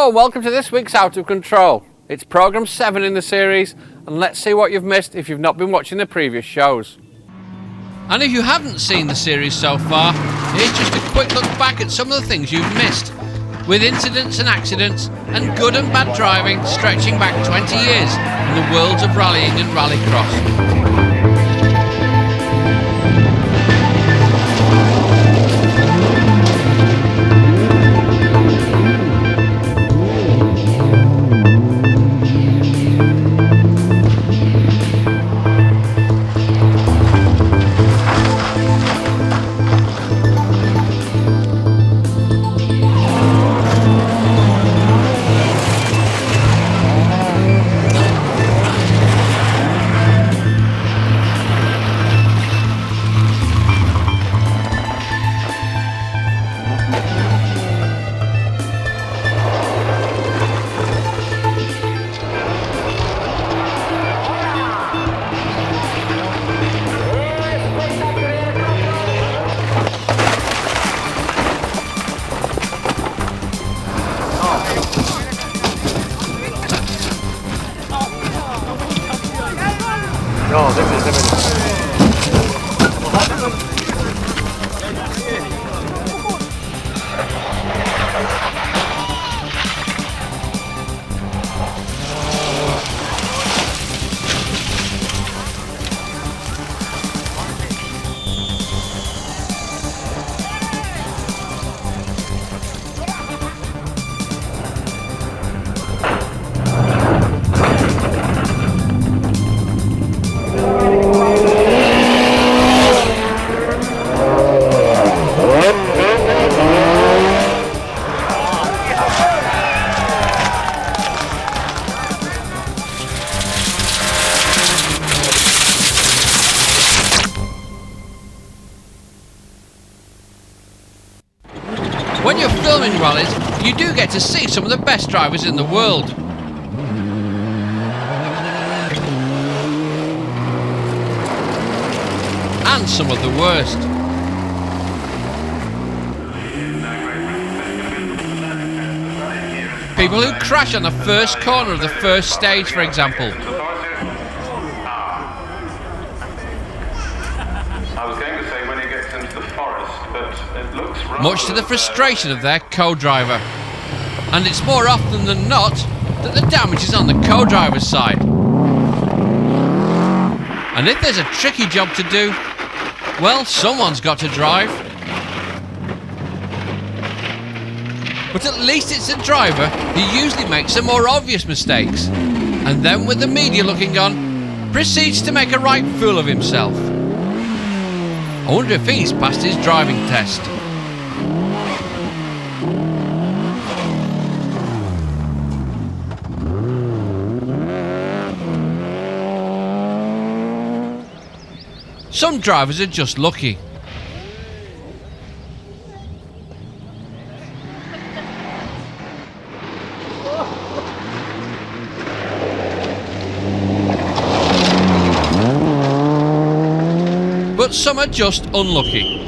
Hello and welcome to this week's Out of Control. It's programme 7 in the series, and let's see what you've missed if you've not been watching the previous shows. And if you haven't seen the series so far, here's just a quick look back at some of the things you've missed, with incidents and accidents and good and bad driving stretching back 20 years in the worlds of rallying and rallycross. When you're filming rallies, you do get to see some of the best drivers in the world. And some of the worst. People who crash on the first corner of the first stage, for example. Much to the frustration of their co-driver. And it's more often than not that the damage is on the co-driver's side. And if there's a tricky job to do, well, someone's got to drive. But at least it's the driver who usually makes the more obvious mistakes, and then with the media looking on, proceeds to make a right fool of himself. I wonder if he's passed his driving test. Some drivers are just lucky. But some are just unlucky.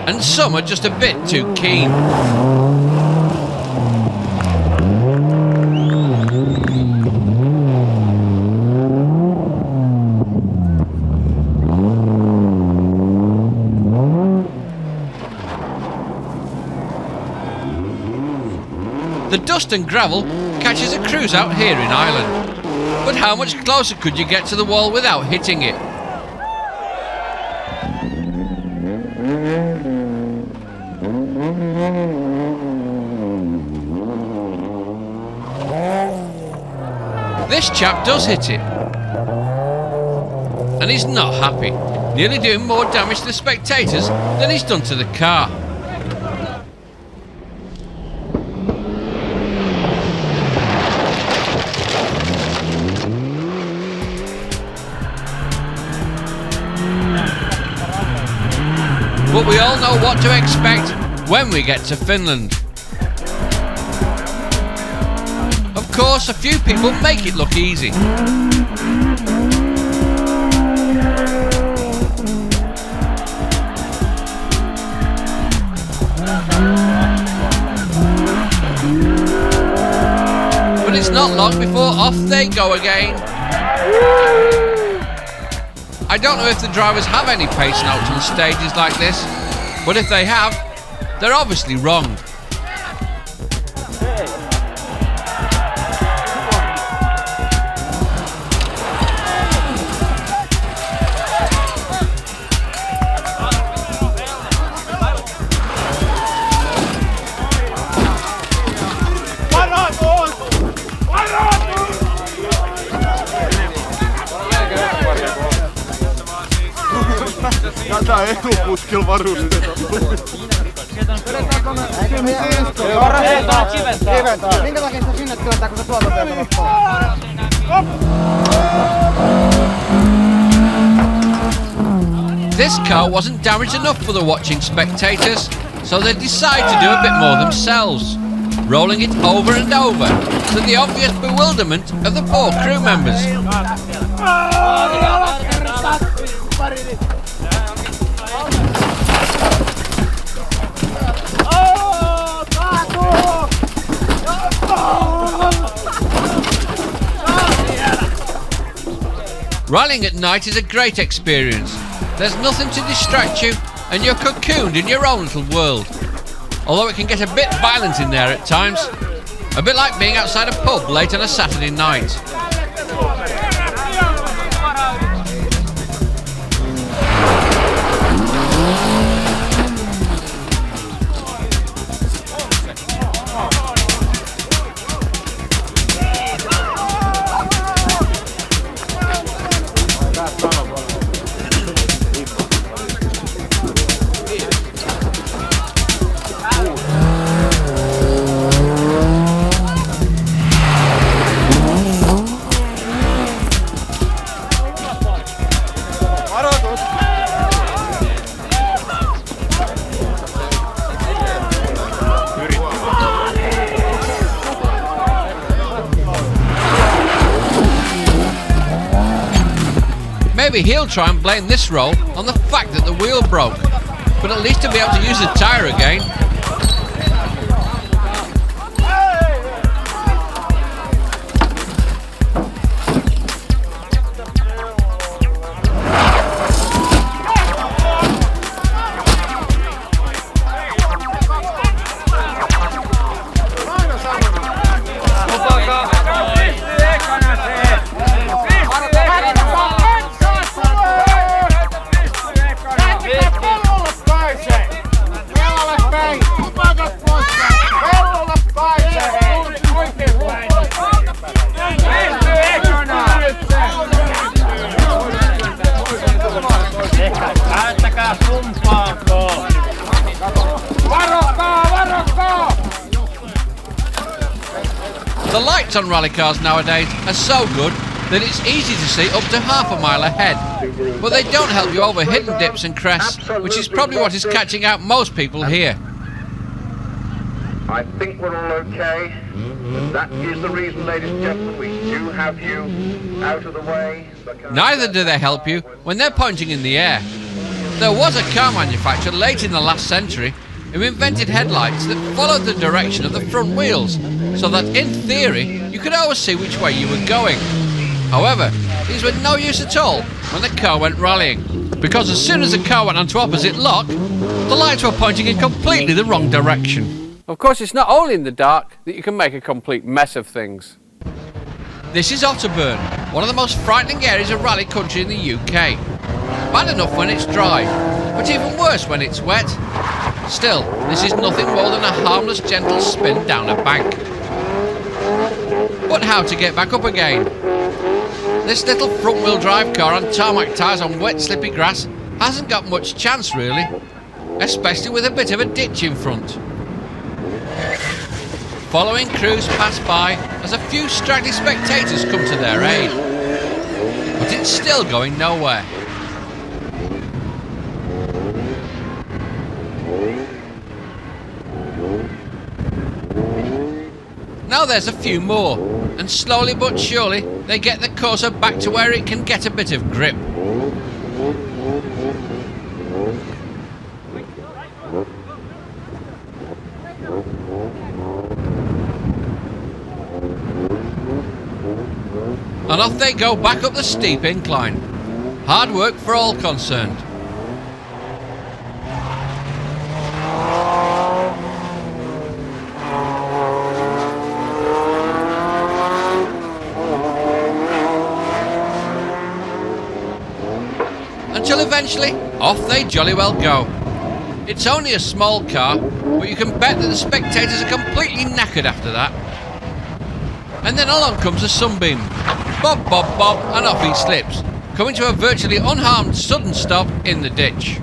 And some are just a bit too keen. The dust and gravel catches a cruise out here in Ireland. But how much closer could you get to the wall without hitting it? This chap does hit it. And he's not happy, nearly doing more damage to the spectators than he's done to the car. But we all know what to expect when we get to Finland. Of course, a few people make it look easy. But it's not long before off they go again. I don't know if the drivers have any pace notes on stages like this, but if they have, they're obviously wrong. Tätä etuputkilla varustetaan. Minkä takia sitä sinne työntää, kun se tuolta työntää? This car wasn't damaged enough for the watching spectators, so they decide to do a bit more themselves, rolling it over and over, to the obvious bewilderment of the poor crew members. Rallying at night is a great experience. There's nothing to distract you and you're cocooned in your own little world. Although it can get a bit violent in there at times. A bit like being outside a pub late on a Saturday night. Maybe he'll try and blame this roll on the fact that the wheel broke, but at least he'll be able to use the tyre again. The lights on rallycars nowadays are so good that it's easy to see up to half a mile ahead, but they don't help you over hidden dips and crests, which is probably what is catching out most people here. I think we're all okay. That is the reason, ladies and gentlemen, we do have you out of the way. Neither do they help you when they're pointing in the air. There was a car manufacturer late in the last century who invented headlights that followed the direction of the front wheels, so that in theory you could always see which way you were going. However, these were no use at all when the car went rallying, because as soon as the car went onto opposite lock, the lights were pointing in completely the wrong direction. Of course, it's not only in the dark that you can make a complete mess of things. This is Otterburn, one of the most frightening areas of rally country in the UK. Bad enough when it's dry, but even worse when it's wet. Still, this is nothing more than a harmless, gentle spin down a bank. But how to get back up again? This little front-wheel drive car on tarmac tyres on wet, slippy grass hasn't got much chance really, especially with a bit of a ditch in front. Following crews pass by as a few straggly spectators come to their aid, but it's still going nowhere. Now there's a few more, and slowly but surely they get the Corsa back to where it can get a bit of grip. And off they go back up the steep incline. Hard work for all concerned. Until eventually, off they jolly well go. It's only a small car, but you can bet that the spectators are completely knackered after that. And then along comes a sunbeam. Bob, bob, bob, and off he slips, coming to a virtually unharmed sudden stop in the ditch.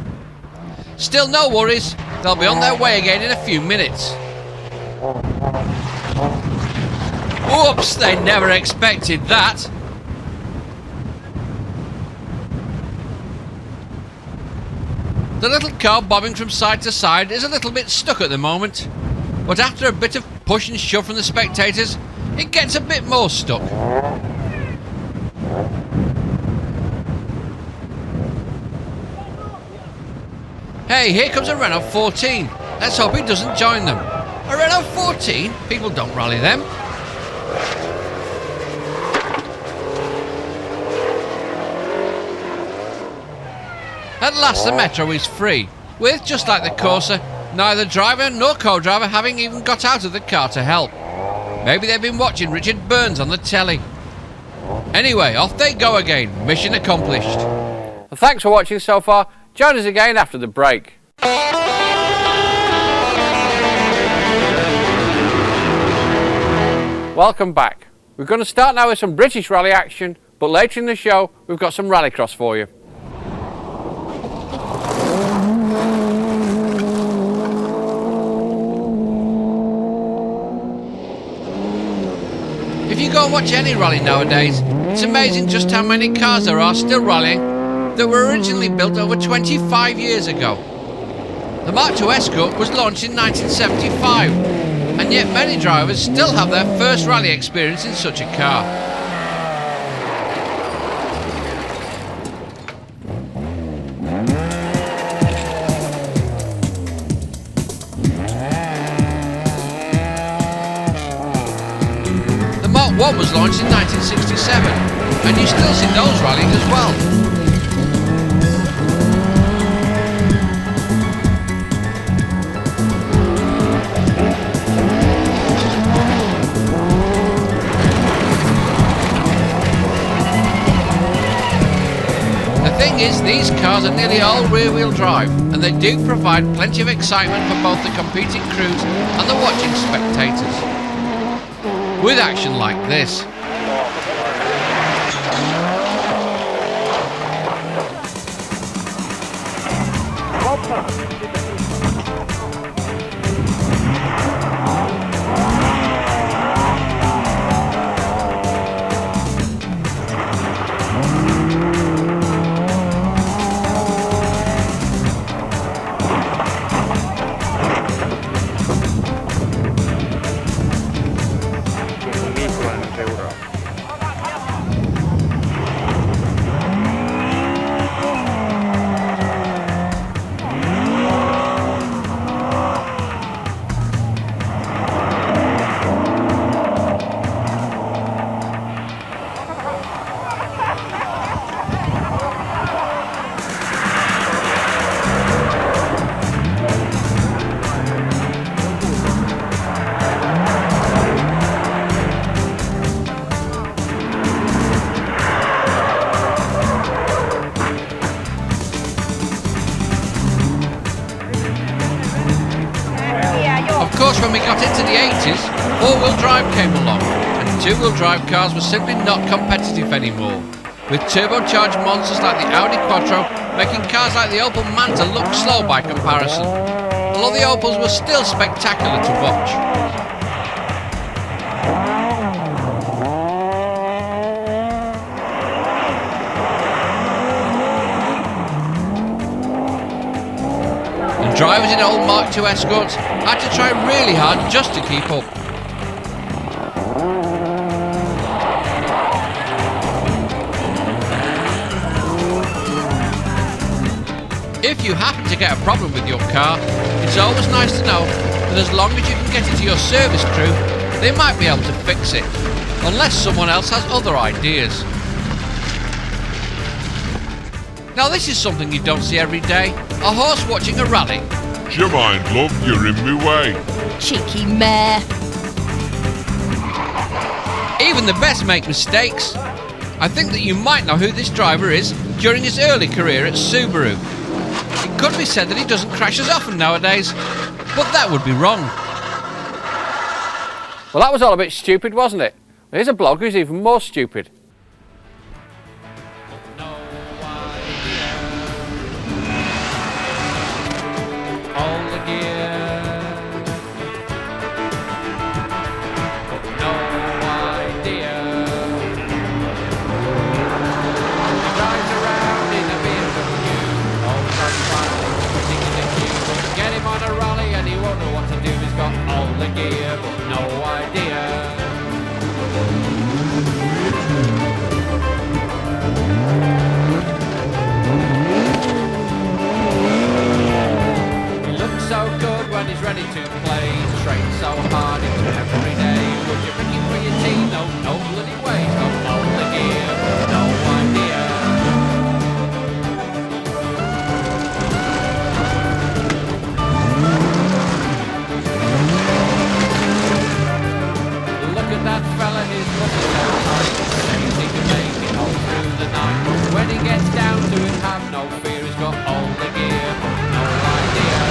Still no worries, they'll be on their way again in a few minutes. Whoops, they never expected that. The little car bobbing from side to side is a little bit stuck at the moment, but after a bit of push and shove from the spectators, it gets a bit more stuck. Hey, here comes a Renault 14. Let's hope he doesn't join them. A Renault 14? People don't rally them. At last the Metro is free, with, just like the Corsa, neither driver nor co-driver having even got out of the car to help. Maybe they've been watching Richard Burns on the telly. Anyway, off they go again, mission accomplished. Well, thanks for watching so far. Join us again after the break. Welcome back. We're going to start now with some British rally action, but later in the show we've got some Rallycross for you. If you go and watch any rally nowadays, it's amazing just how many cars there are still rallying that were originally built over 25 years ago. The Mark II Escort was launched in 1975, and yet many drivers still have their first rally experience in such a car. The Mark I was launched in 1967, and you still see those rallying as well. The thing is, these cars are nearly all rear-wheel drive, and they do provide plenty of excitement for both the competing crews and the watching spectators. With action like this. Of course, when we got into the 80s, four-wheel drive came along, and two-wheel drive cars were simply not competitive anymore, with turbocharged monsters like the Audi Quattro making cars like the Opel Manta look slow by comparison, although the Opels were still spectacular to watch. Drivers in old Mark II Escorts had to try really hard just to keep up. If you happen to get a problem with your car, it's always nice to know that as long as you can get it to your service crew, they might be able to fix it, unless someone else has other ideas. Now this is something you don't see every day, a horse watching a rally. Do you mind, love? You're in my way. Cheeky mare. Even the best make mistakes. I think that you might know who this driver is during his early career at Subaru. It could be said that he doesn't crash as often nowadays, but that would be wrong. Well, that was all a bit stupid, wasn't it? Here's a bloke who's even more stupid. Ready to play, train so hard into every day. Would you bring it for your team? No, no bloody way. Got all the gear, no idea. Look at that fella, his muscles so tight. Says he can make it all through the night. But when he gets down to it, have no fear. He's got all the gear, no idea.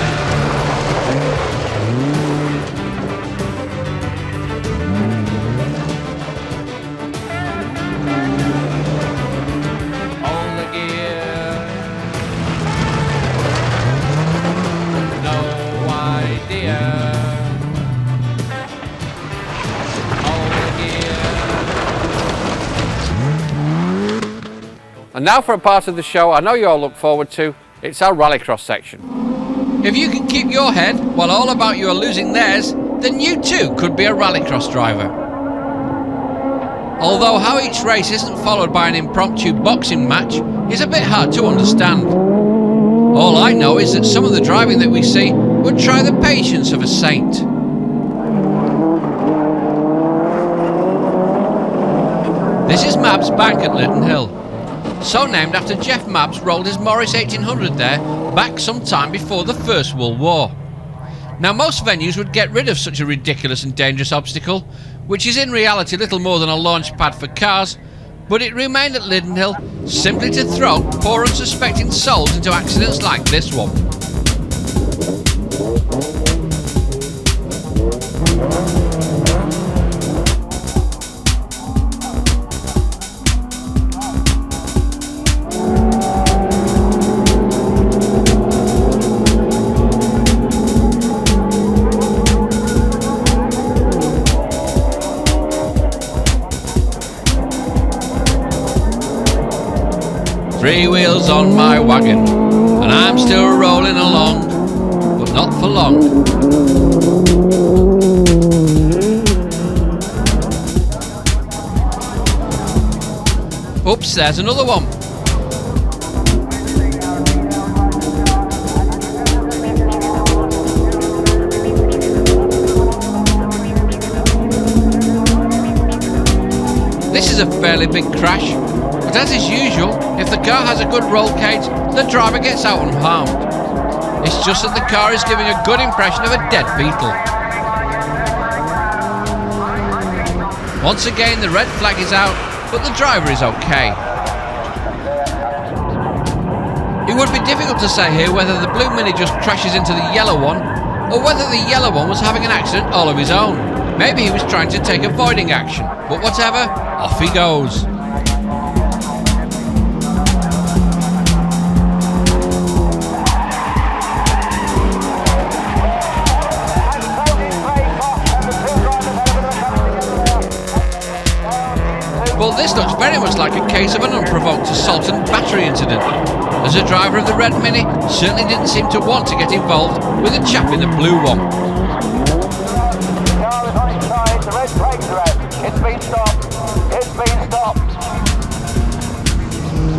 And now for a part of the show I know you all look forward to. It's our Rallycross section. If you can keep your head while all about you are losing theirs, then you too could be a Rallycross driver. Although how each race isn't followed by an impromptu boxing match is a bit hard to understand. All I know is that some of the driving that we see would try the patience of a saint. This is Mab's Bank at Lytton Hill. So named after Jeff Mabs rolled his Morris 1800 there back some time before the First World War. Now most venues would get rid of such a ridiculous and dangerous obstacle, which is in reality little more than a launch pad for cars, but it remained at Lytton Hill simply to throw poor unsuspecting souls into accidents like this one. 3 wheels on my wagon, and I'm still rolling along, but not for long. Oops, there's another one. This is a fairly big crash, but as is usual, if the car has a good roll cage, the driver gets out unharmed. It's just that the car is giving a good impression of a dead beetle. Once again, the red flag is out, but the driver is okay. It would be difficult to say here whether the blue Mini just crashes into the yellow one, or whether the yellow one was having an accident all of his own. Maybe he was trying to take avoiding action, but whatever, off he goes. Well, this looks very much like a case of an unprovoked assault and battery incident, as the driver of the red Mini certainly didn't seem to want to get involved with the chap in the blue one. The car is on its side, the red brakes are out. It's been stopped. It's been stopped.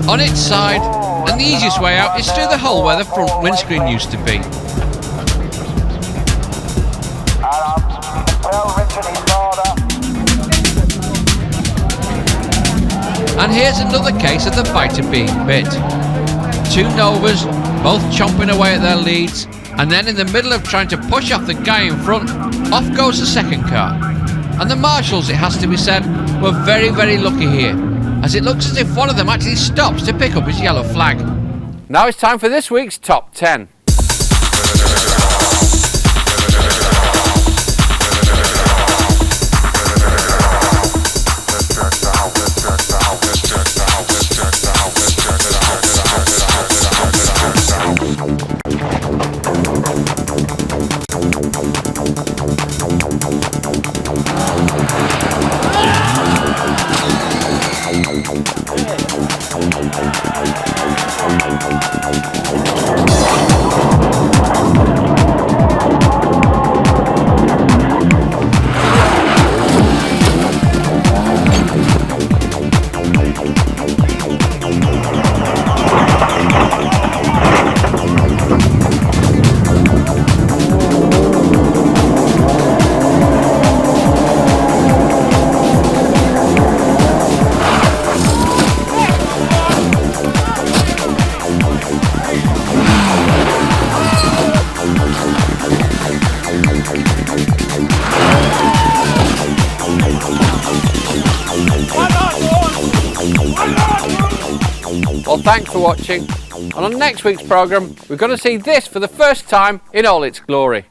On its side, and the easiest way out is through the hole where the front windscreen used to be. And here's another case of the fighter being bit. Two Novas, both chomping away at their leads, and then in the middle of trying to push off the guy in front, off goes the second car. And the marshals, it has to be said, were very, very lucky here, as it looks as if one of them actually stops to pick up his yellow flag. Now it's time for this week's Top 10. Well, thanks for watching, and on next week's programme we're going to see this for the first time in all its glory.